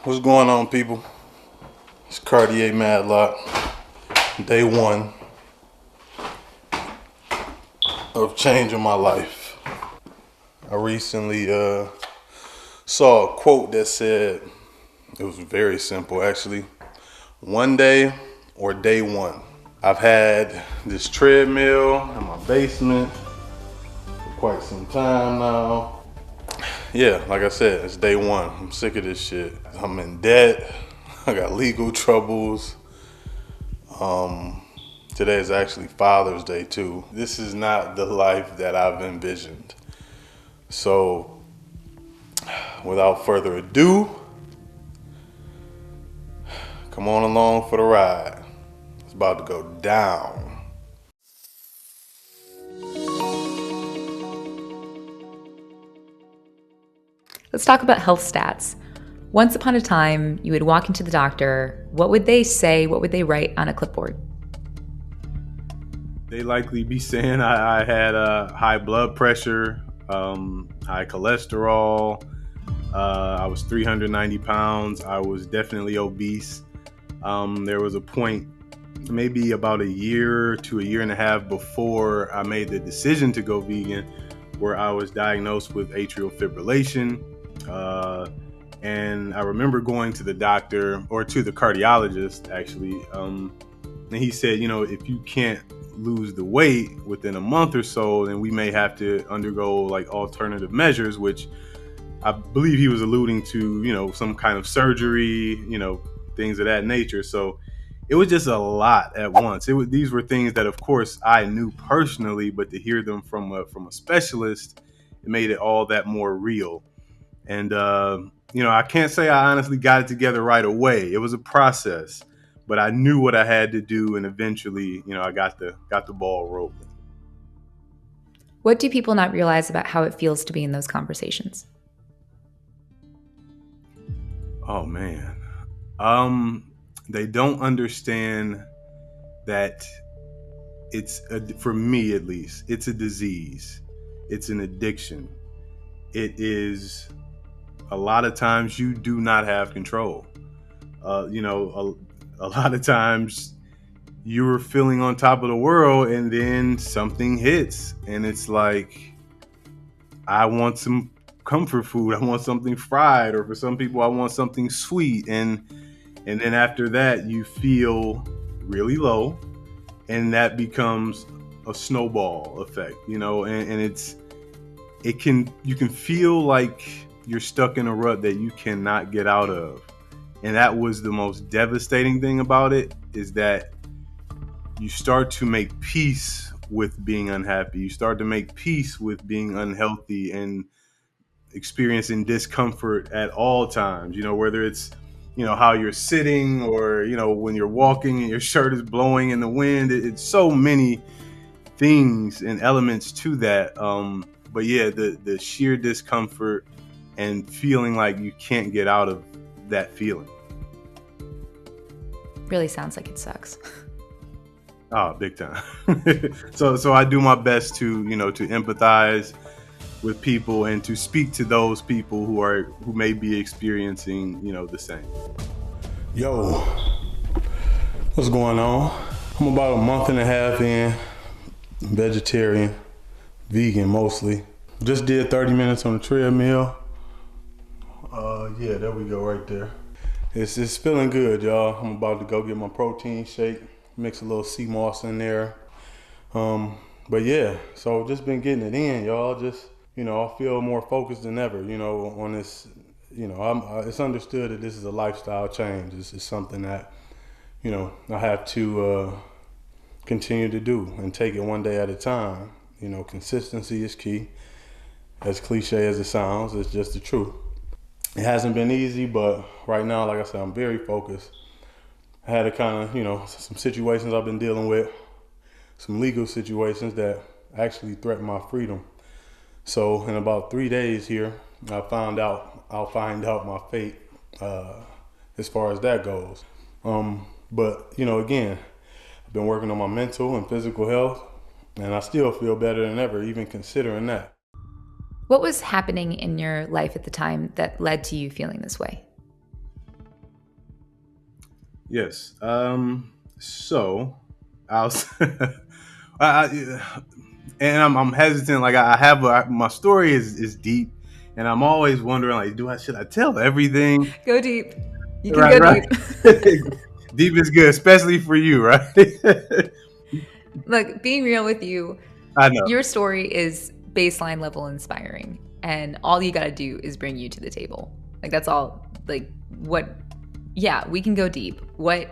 What's going on, people? It's Cartiear Madlock. Day one of changing my life. I recently saw a quote that said, it was very simple actually, one day or day one. I've had this treadmill in my basement for quite some time now. Yeah, like I said, it's day one. I'm sick of this shit. I'm in debt. I got legal troubles. Today is actually Father's Day too. This is not the life that I've envisioned. So, without further ado, come on along for the ride. It's about to go down. Let's talk about health stats. Once upon a time, you would walk into the doctor. What would they say? What would they write on a clipboard? They likely be saying I had high blood pressure, high cholesterol. I was 390 pounds. I was definitely obese. There was a point, maybe about a year to a year and a half before I made the decision to go vegan, where I was diagnosed with atrial fibrillation. And I remember going to the doctor, or to the cardiologist actually, and he said, if you can't lose the weight within a month or so, then we may have to undergo like alternative measures, which I believe he was alluding to, some kind of surgery, things of that nature. So it was just a lot at once. These were things that, of course, I knew personally, but to hear them from a specialist, it made it all that more real. And I can't say I honestly got it together right away. It was a process, but I knew what I had to do, and eventually, I got the ball rolling. What do people not realize about how it feels to be in those conversations? Oh man, they don't understand that for me at least, it's a disease. It's an addiction. It is. A lot of times you do not have control. A lot of times you're feeling on top of the world, and then something hits, and it's like, I want some comfort food. I want something fried, or for some people, I want something sweet. And then after that, you feel really low, and that becomes a snowball effect, and you can feel like you're stuck in a rut that you cannot get out of. And that was the most devastating thing about it, is that you start to make peace with being unhappy. You start to make peace with being unhealthy and experiencing discomfort at all times, whether it's, how you're sitting, or, when you're walking and your shirt is blowing in the wind. It's so many things and elements to that. But yeah, the sheer discomfort and feeling like you can't get out of that feeling. Really sounds like it sucks. Oh, big time. So I do my best to empathize with people and to speak to those people who may be experiencing, the same. Yo, what's going on? I'm about a month and a half in, vegetarian, vegan mostly. Just did 30 minutes on the treadmill. Yeah, there we go right there. It's feeling good, y'all. I'm about to go get my protein shake, mix a little sea moss in there. But yeah, so just been getting it in, y'all. Just, I feel more focused than ever, on this, it's understood that this is a lifestyle change. This is something that, I have to continue to do and take it one day at a time. Consistency is key. As cliche as it sounds, it's just the truth. It hasn't been easy, but right now, like I said, I'm very focused. I had a kind of, some situations I've been dealing with, some legal situations that actually threaten my freedom. So in about 3 days here, I'll find out my fate as far as that goes. But, again, I've been working on my mental and physical health, and I still feel better than ever, even considering that. What was happening in your life at the time that led to you feeling this way? Yes. So I was, I, and I'm hesitant. Like I have my story is deep, and I'm always wondering like, should I tell everything? Go deep. You can Right, go right. deep. Deep is good, especially for you, right? Look, being real with you, I know. your story is baseline level inspiring, and all you got to do is bring you to the table. Like that's all. Like what? Yeah, we can go deep. What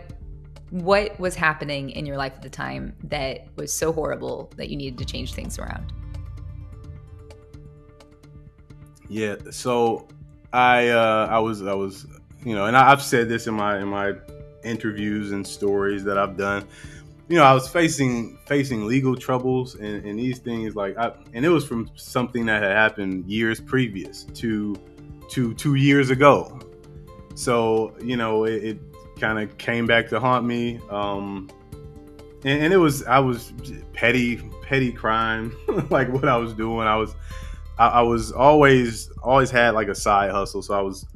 was happening in your life at the time that was so horrible that you needed to change things around? Yeah. So I was and I've said this in my interviews and stories that I've done. I was facing legal troubles and these things and it was from something that had happened years previous to 2 years ago. So it kind of came back to haunt me. And it was I was petty crime like what I was doing. I was always had like a side hustle. So I was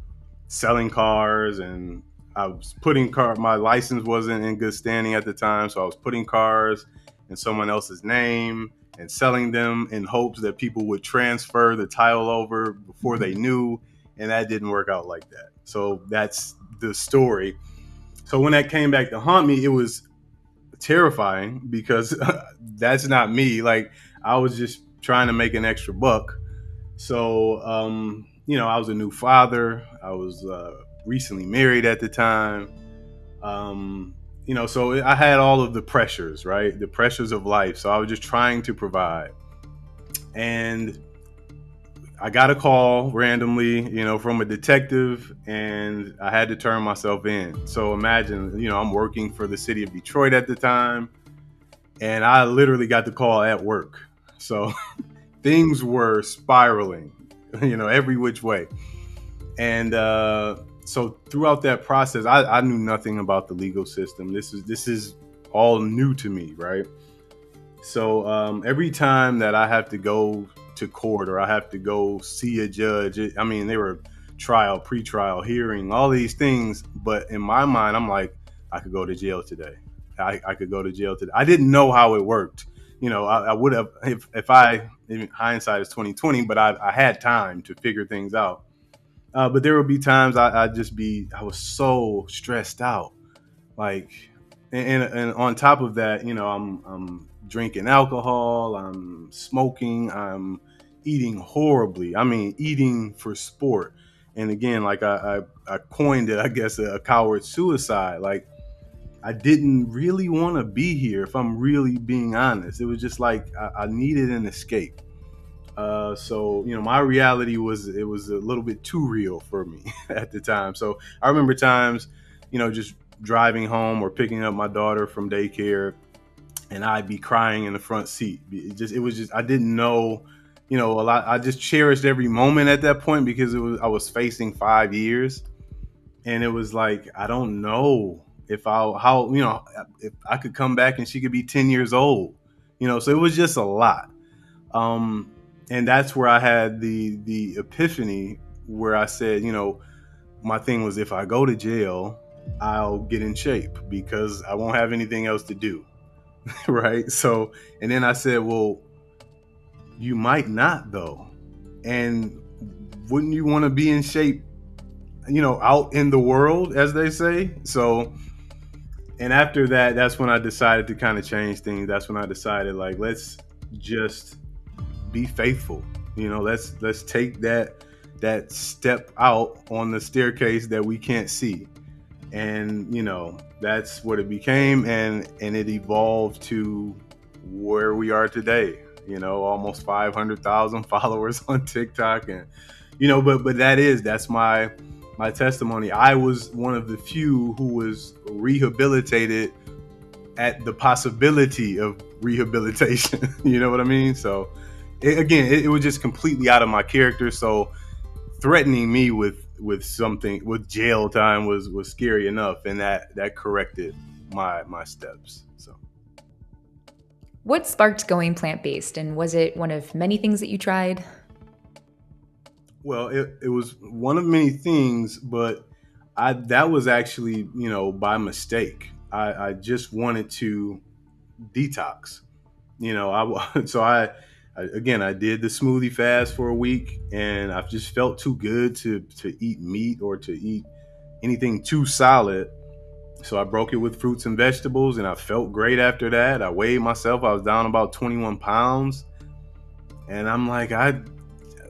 selling cars, and I was putting my license wasn't in good standing at the time, so I was putting cars in someone else's name and selling them in hopes that people would transfer the title over before they knew, and that didn't work out like that. So that's the story. So when that came back to haunt me, it was terrifying because that's not me. Like I was just trying to make an extra buck. So I was a new father. I was recently married at the time. So I had all of the pressures, right? The pressures of life. So I was just trying to provide. And I got a call randomly, from a detective, and I had to turn myself in. So imagine, I'm working for the city of Detroit at the time, and I literally got the call at work. So things were spiraling, every which way. And so throughout that process, I knew nothing about the legal system. This is all new to me, right? So every time that I have to go to court or I have to go see a judge, I mean, they were trial, pre-trial, hearing, all these things. But in my mind, I'm like, I could go to jail today. I could go to jail today. I didn't know how it worked. I would have if I in hindsight is 2020, but I had time to figure things out. But there would be times I was so stressed out, like, and on top of that, I'm drinking alcohol, I'm smoking, I'm eating horribly. I mean, eating for sport. And again, like I coined it, I guess, a coward suicide. Like I didn't really want to be here. If I'm really being honest, it was just like I needed an escape. So my reality was a little bit too real for me at the time. So I remember times, just driving home or picking up my daughter from daycare, and I'd be crying in the front seat. It was just I didn't know, a lot. I just cherished every moment at that point because I was facing 5 years, and it was like I don't know if if I could come back and she could be 10 years old. So it was just a lot. um, and that's where I had the epiphany where I said, my thing was if I go to jail, I'll get in shape because I won't have anything else to do, right? So, and then I said, well, you might not though, and wouldn't you want to be in shape, out in the world, as they say? So, and after that, that's when I decided to kind of change things. That's when I decided like let's just be faithful. Let's take that step out on the staircase that we can't see. And that's what it became, and it evolved to where we are today. Almost 500,000 followers on TikTok. And but that's my testimony. I was one of the few who was rehabilitated at the possibility of rehabilitation. You know what I mean? So it was just completely out of my character. So threatening me with something with jail time was scary enough, and that corrected my steps. So What sparked going plant based, and was it one of many things that you tried? well, it was one of many things, but I that was actually, by mistake. I just wanted to detox. So again, I did the smoothie fast for a week, and I've just felt too good to eat meat or to eat anything too solid. So I broke it with fruits and vegetables, and I felt great after that. I weighed myself; I was down about 21 pounds, and I'm like, I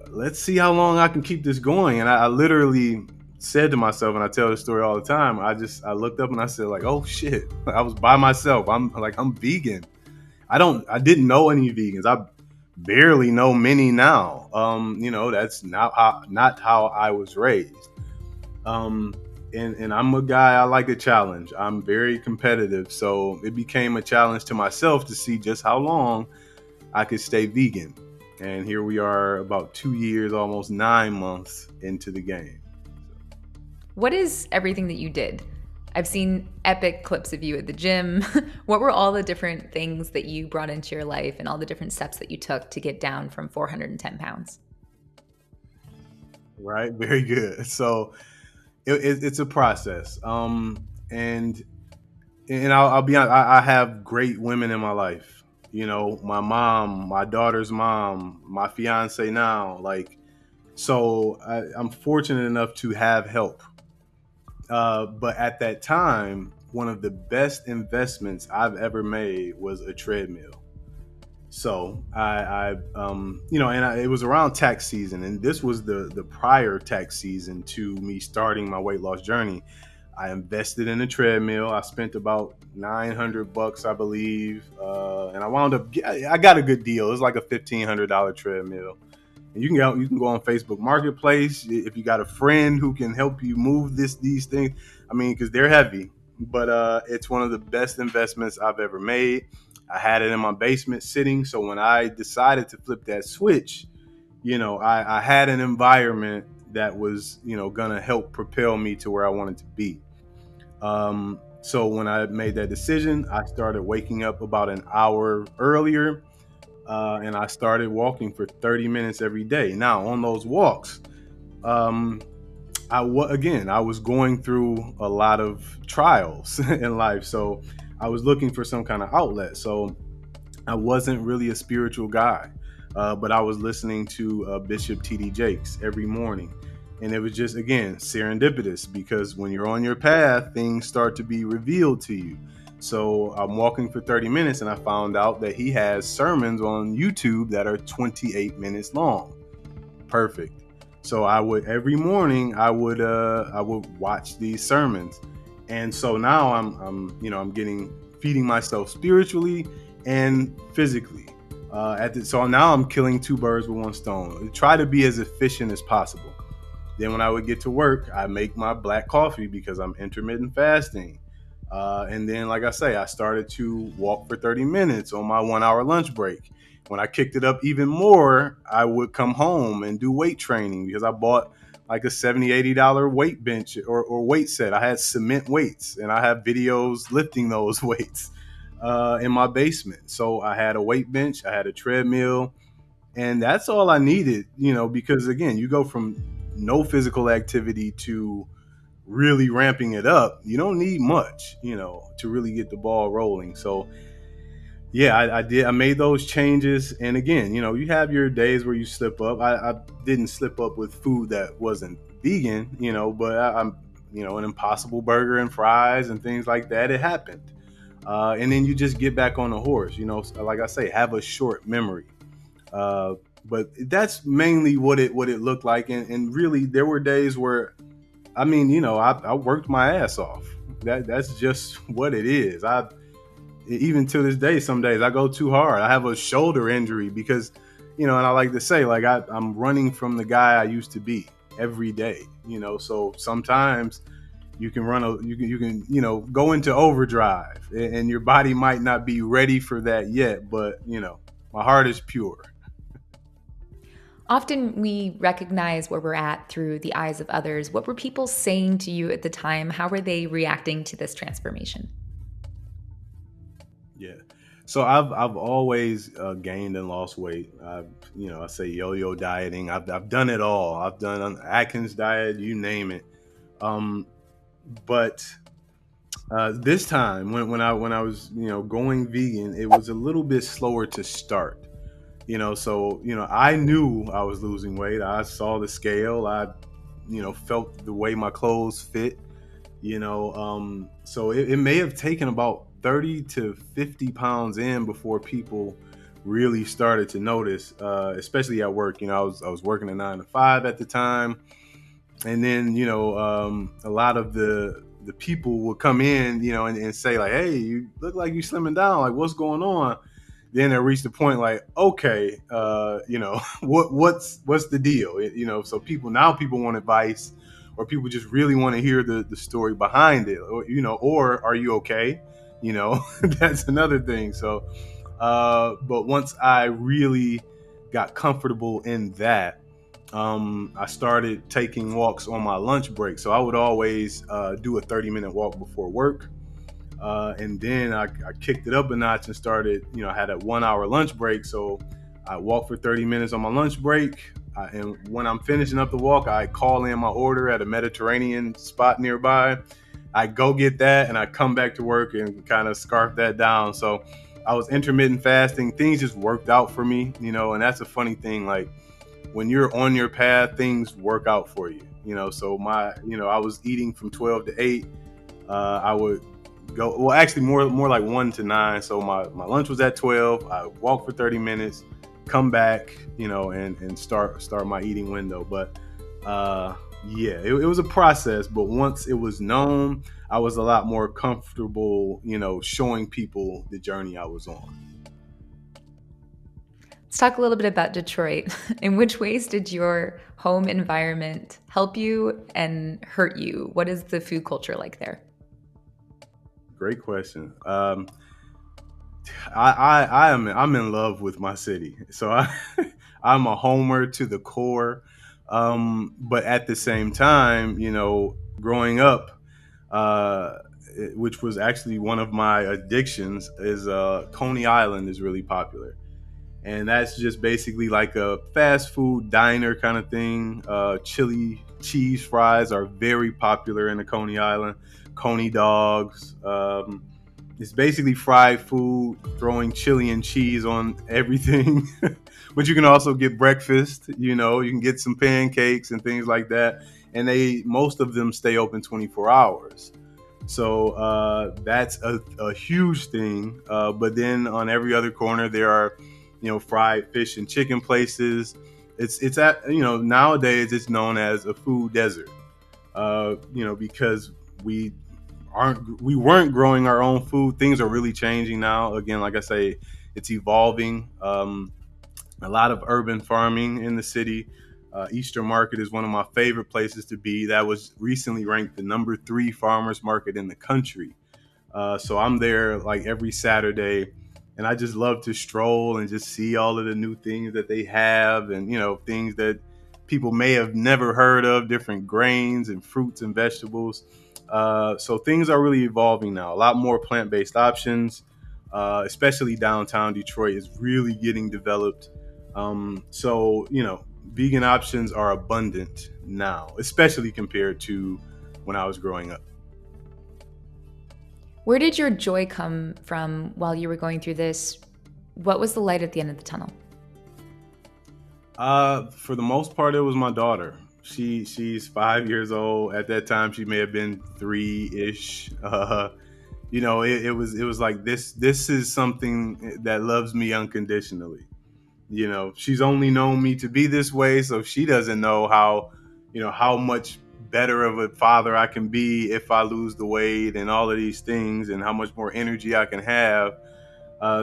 let's see how long I can keep this going. And I literally said to myself, and I tell this story all the time. I looked up and I said, like, oh shit, I was by myself. I'm vegan. I didn't know any vegans. I barely know many now. That's not how I was raised. Um, and I'm a guy, I like a challenge. I'm very competitive, so it became a challenge to myself to see just how long I could stay vegan. And here we are, about 2 years, almost 9 months into the game. What is everything that you did? I've seen epic clips of you at the gym. What were all the different things that you brought into your life and all the different steps that you took to get down from 410 pounds? Right, very good. So it's a process. And I'll be honest, I have great women in my life. My mom, my daughter's mom, my fiance now. So I'm fortunate enough to have help. But at that time, one of the best investments I've ever made was a treadmill. So it was around tax season, and this was the prior tax season to me starting my weight loss journey. I invested in a treadmill. I spent about $900, I believe, and I got a good deal. It was like a $1,500 treadmill. And you can go on Facebook Marketplace if you got a friend who can help you move these things. I mean, because they're heavy, but it's one of the best investments I've ever made. I had it in my basement sitting, so when I decided to flip that switch, I had an environment that was gonna help propel me to where I wanted to be. So when I made that decision, I started waking up about an hour earlier, and I started walking for 30 minutes every day. Now, on those walks, um, I was going through a lot of trials in life, so I was looking for some kind of outlet. So I wasn't really a spiritual guy, but I was listening to Bishop T.D. Jakes every morning. And it was just, again, serendipitous, because when you're on your path, things start to be revealed to you. So I'm walking for 30 minutes, and I found out that he has sermons on YouTube that are 28 minutes long. Perfect. So every morning I would watch these sermons. And so now I'm getting feeding myself spiritually and physically. So now I'm killing two birds with one stone. Try to be as efficient as possible. Then when I would get to work, I make my black coffee because I'm intermittent fasting. And then, like I say, I started to walk for 30 minutes on my 1 hour lunch break. When I kicked it up even more, I would come home and do weight training because I bought like a $70, $80 weight bench or weight set. I had cement weights, and I have videos lifting those weights in my basement. So I had a weight bench, I had a treadmill, and that's all I needed, because again, you go from no physical activity to really ramping it up. You don't need much, to really get the ball rolling. So yeah, I did. I made those changes, and again, you have your days where you slip up. I didn't slip up with food that wasn't vegan, but I'm, an Impossible Burger and fries and things like that. It happened, and then you just get back on the horse. Like I say, have a short memory. Uh, but that's mainly what it looked like, and really, there were days where, I mean, I worked my ass off. That's just what it is. Even to this day, some days I go too hard. I have a shoulder injury because, and I like to say, like, I'm running from the guy I used to be every day. So sometimes you can go into overdrive, and your body might not be ready for that yet. But my heart is pure. Often we recognize where we're at through the eyes of others. What were people saying to you at the time? How were they reacting to this transformation? Yeah. So I've always gained and lost weight. I say yo-yo dieting. I've done it all. I've done Atkins diet, you name it. Um, But this time, when I was going vegan, it was a little bit slower to start. So I knew I was losing weight. I saw the scale. I felt the way my clothes fit. So it may have taken about 30 to 50 pounds in before people really started to notice, especially at work. I was working a 9 to 5 at the time, and then a lot of the people would come in, and say like, "Hey, you look like you slimming down. Like, what's going on?" Then it reached the point like, okay, what's the deal? So people want advice, or people just really want to hear the story behind it, or are you okay? That's another thing. So, but once I really got comfortable in that, I started taking walks on my lunch break. So I would always do a 30-minute walk before work. And then I kicked it up a notch and started, I had a 1 hour lunch break. So I walk for 30 minutes on my lunch break. And when I'm finishing up the walk, I call in my order at a Mediterranean spot nearby. I go get that and I come back to work and kind of scarf that down. So I was intermittent fasting. Things just worked out for me, and that's a funny thing. Like, when you're on your path, things work out for you. So I was eating from 12 to 8. I would go, well, actually more like 1 to 9. So my lunch was at 12. I walk for 30 minutes, come back, and start my eating window. But yeah, it was a process. But once it was known, I was a lot more comfortable, showing people the journey I was on. Let's talk a little bit about Detroit. In which ways did your home environment help you and hurt you? What is the food culture like there? Great question. I'm in love with my city, so I'm a homer to the core. But at the same time, growing up, which was actually one of my addictions, is Coney Island is really popular, and that's just basically like a fast food diner kind of thing. Chili cheese fries are very popular in the Coney Island. Coney dogs. It's basically fried food, throwing chili and cheese on everything. But you can also get breakfast. You can get some pancakes and things like that. And most of them stay open 24 hours. So that's a huge thing. But then on every other corner, there are, fried fish and chicken places. It's at, nowadays it's known as a food desert. Because we we weren't growing our own food. Things are really changing now. Again, like I say, it's evolving. A lot of urban farming in the city. Eastern Market is one of my favorite places to be. That was recently ranked the number 3 farmers market in the country. So I'm there like every Saturday, and I just love to stroll and just see all of the new things that they have, and things that people may have never heard of, different grains and fruits and vegetables. So things are really evolving now. A lot more plant-based options, especially downtown Detroit, is really getting developed. So vegan options are abundant now, especially compared to when I was growing up. Where did your joy come from while you were going through this? What was the light at the end of the tunnel? For the most part, it was my daughter. She's 5 years old. At that time, she may have been 3-ish. It was like this is something that loves me unconditionally. She's only known me to be this way, so she doesn't know how much better of a father I can be if I lose the weight and all of these things, and how much more energy I can have.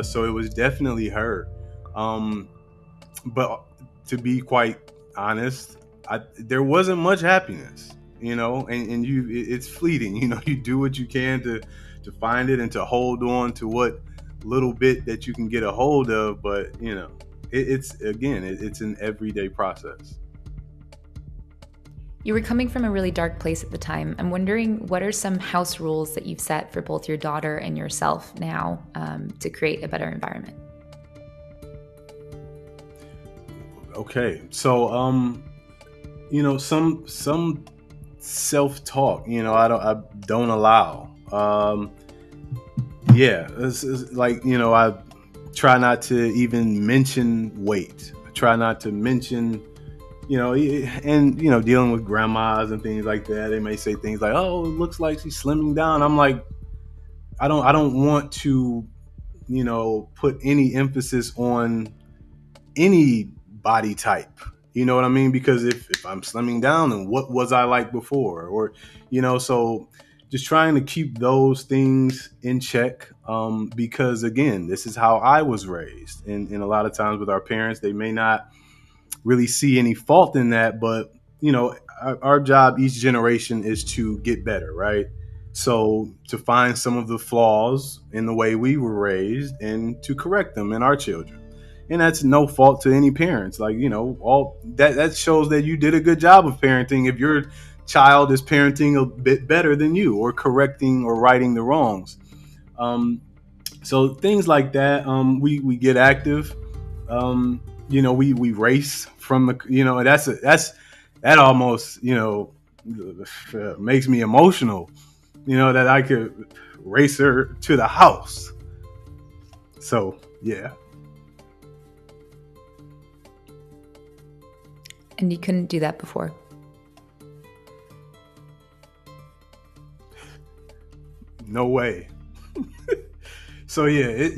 So it was definitely her. Um, but to be quite honest, there wasn't much happiness, and it's fleeting. You do what you can to find it and to hold on to what little bit that you can get a hold of, but it's an everyday process. You were coming from a really dark place at the time. I'm wondering, what are some house rules that you've set for both your daughter and yourself now, to create a better environment? Okay, so some self-talk. I don't allow. Yeah, it's like, I try not to even mention weight. I try not to mention, and dealing with grandmas and things like that. They may say things like, "Oh, it looks like she's slimming down." I'm like, I don't want to, put any emphasis on any body type. You know what I mean? Because if I'm slimming down, then what was I like before? Or, so just trying to keep those things in check. Because again, this is how I was raised. And a lot of times with our parents, they may not really see any fault in that, but our job each generation is to get better, right? So to find some of the flaws in the way we were raised and to correct them in our children. And that's no fault to any parents. Like, all that shows that you did a good job of parenting if your child is parenting a bit better than you, or correcting or righting the wrongs. um, so things like that. We get active. We race from the, that almost, makes me emotional, that I could race her to the house. So yeah. And you couldn't do that before. No way. So yeah,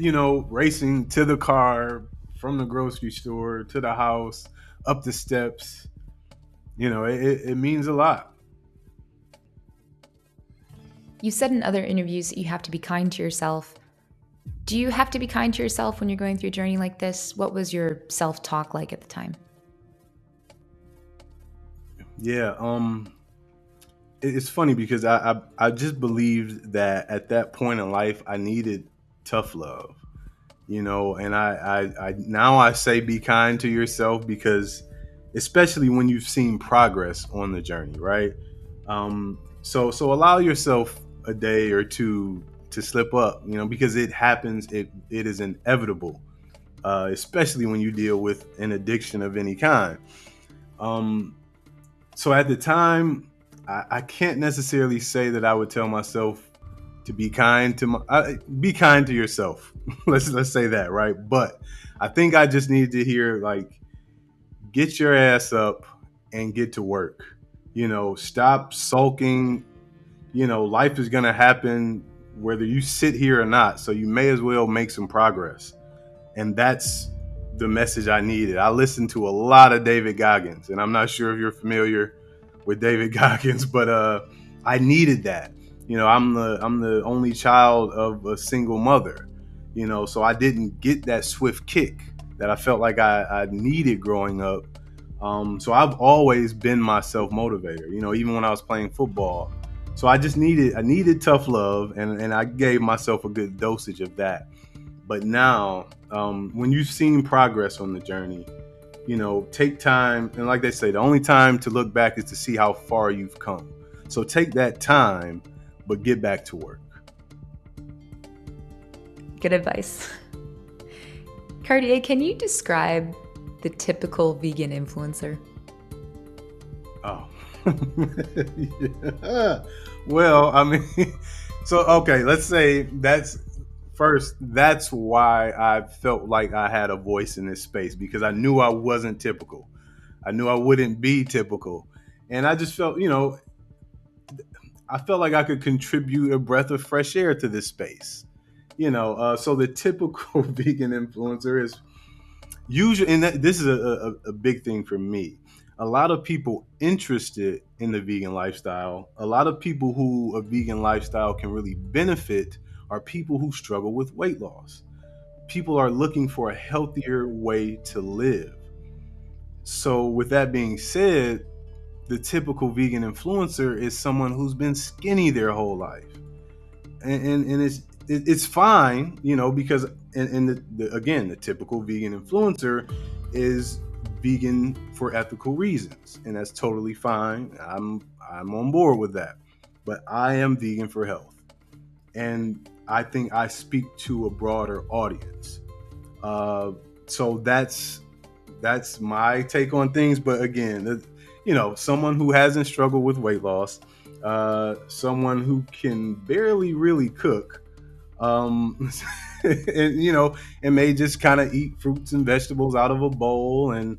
racing to the car, from the grocery store to the house, up the steps, it means a lot. You said in other interviews that you have to be kind to yourself. Do you have to be kind to yourself when you're going through a journey like this? What was your self-talk like at the time? Yeah. It's funny because I just believed that at that point in life I needed tough love, and I now I say be kind to yourself, because especially when you've seen progress on the journey, right? So allow yourself a day or two to slip up, because it happens. It is inevitable, especially when you deal with an addiction of any kind. Um, so at the time, I can't necessarily say that I would tell myself to be kind to be kind to yourself. let's say that, right? But I think I just needed to hear, like, get your ass up and get to work. Stop sulking. Life is gonna happen whether you sit here or not. So you may as well make some progress. And that's the message I needed. I listened to a lot of David Goggins, and I'm not sure if you're familiar with David Goggins, but I needed that. I'm the only child of a single mother. So I didn't get that swift kick that I felt like I needed growing up. So I've always been my self motivator. Even when I was playing football. So I needed tough love, and I gave myself a good dosage of that. But now, when you've seen progress on the journey, take time. And like they say, the only time to look back is to see how far you've come. So take that time, but get back to work. Good advice. Cartiear, can you describe the typical vegan influencer? Oh, yeah. Well, I mean, so okay, let's say that's why I felt like I had a voice in this space, because I knew I wasn't typical. I knew I wouldn't be typical. And I just felt, I felt like I could contribute a breath of fresh air to this space. So the typical vegan influencer is usually, and this is a big thing for me. A lot of people interested in the vegan lifestyle, a lot of people who a vegan lifestyle can really benefit, are people who struggle with weight loss. People are looking for a healthier way to live. So, with that being said, the typical vegan influencer is someone who's been skinny their whole life. And it's fine, because again, the typical vegan influencer is vegan for ethical reasons, and that's totally fine. I'm on board with that. But I am vegan for health, and I think I speak to a broader audience. So that's my take on things. But again, someone who hasn't struggled with weight loss, someone who can barely really cook, um, and and may just kind of eat fruits and vegetables out of a bowl and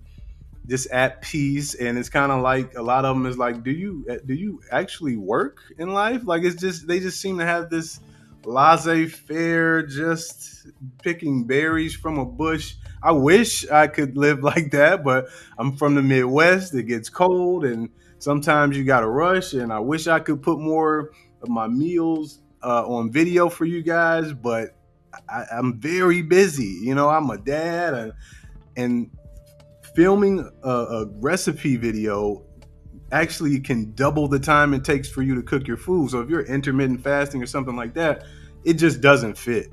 just at peace. And it's kind of like a lot of them is like, do you actually work in life? Like, it's just, they just seem to have this laissez-faire, just picking berries from a bush. I wish I could live like that, but I'm from the Midwest. It gets cold and sometimes you got to rush, and I wish I could put more of my meals on video for you guys, but I'm very busy. I'm a dad, and filming a recipe video actually can double the time it takes for you to cook your food. So if you're intermittent fasting or something like that, it just doesn't fit.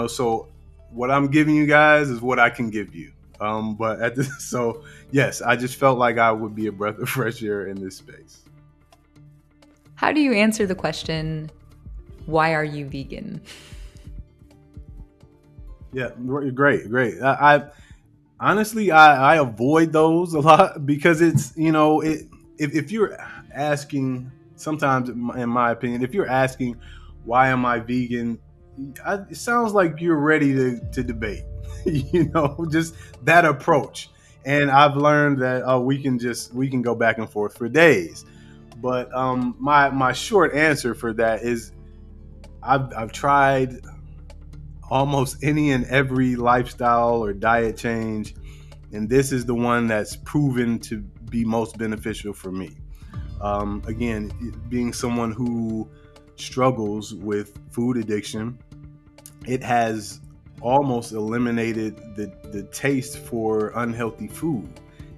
So what I'm giving you guys is what I can give you. But at this, so yes, I just felt like I would be a breath of fresh air in this space. How do you answer the question, why are you vegan? Yeah, great. I honestly, I avoid those a lot because it's, if you're asking, sometimes in my opinion, if you're asking, why am I vegan? It sounds like you're ready to debate, just that approach. And I've learned that we can go back and forth for days. But my short answer for that is I've tried almost any and every lifestyle or diet change, and this is the one that's proven to be most beneficial for me. Again, being someone who struggles with food addiction, it has almost eliminated the taste for unhealthy food,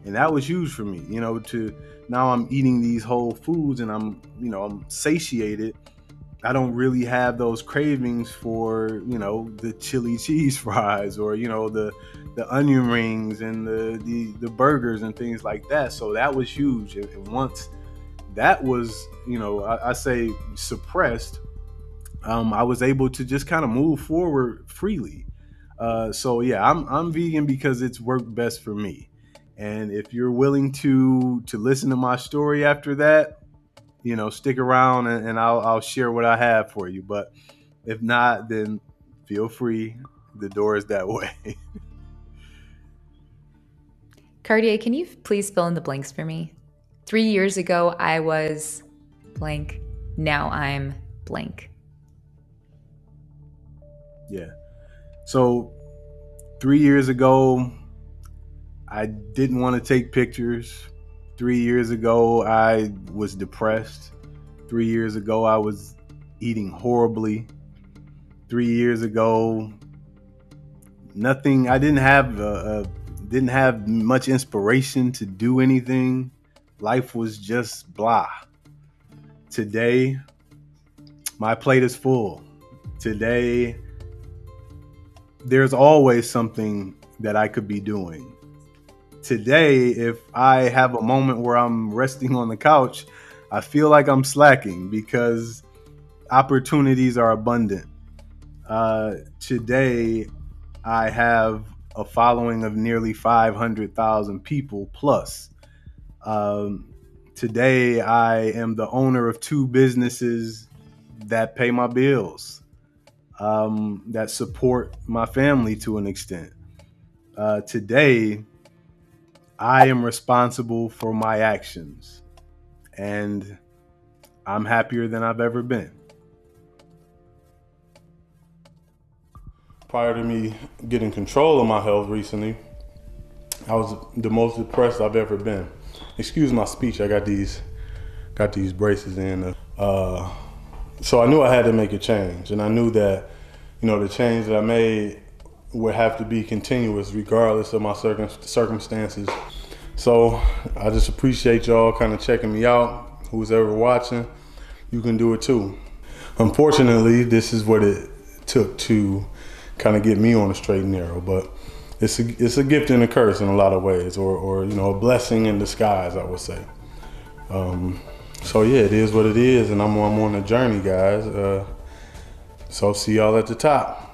and that was huge for me. To now I'm eating these whole foods and I'm satiated. I don't really have those cravings for, the chili cheese fries or, the onion rings and the burgers and things like that. So that was huge. And once that was, I say suppressed, I was able to just kind of move forward freely. So yeah, I'm vegan because it's worked best for me. And if you're willing to listen to my story after that, stick around and I'll share what I have for you. But if not, then feel free. The door is that way. Cartiear, can you please fill in the blanks for me? 3 years ago, I was blank. Now I'm blank. Yeah. So 3 years ago, I didn't want to take pictures. 3 years ago, I was depressed. 3 years ago, I was eating horribly. 3 years ago, nothing. I didn't have much inspiration to do anything. Life was just blah. Today, my plate is full. Today, there's always something that I could be doing. Today, if I have a moment where I'm resting on the couch, I feel like I'm slacking because opportunities are abundant. Today, I have a following of nearly 500,000 people plus. Today, I am the owner of 2 businesses that pay my bills, that support my family to an extent. Today, I am responsible for my actions, and I'm happier than I've ever been. Prior to me getting control of my health recently, I was the most depressed I've ever been. Excuse my speech, I got these braces in. So I knew I had to make a change, and I knew that, the change that I made would have to be continuous regardless of my circumstances. So I just appreciate y'all kind of checking me out. Who's ever watching, you can do it too. Unfortunately, this is what it took to kind of get me on the straight and narrow, but it's a gift and a curse in a lot of ways, or a blessing in disguise, I would say. So yeah, it is what it is, and I'm on a journey, guys. So see y'all at the top.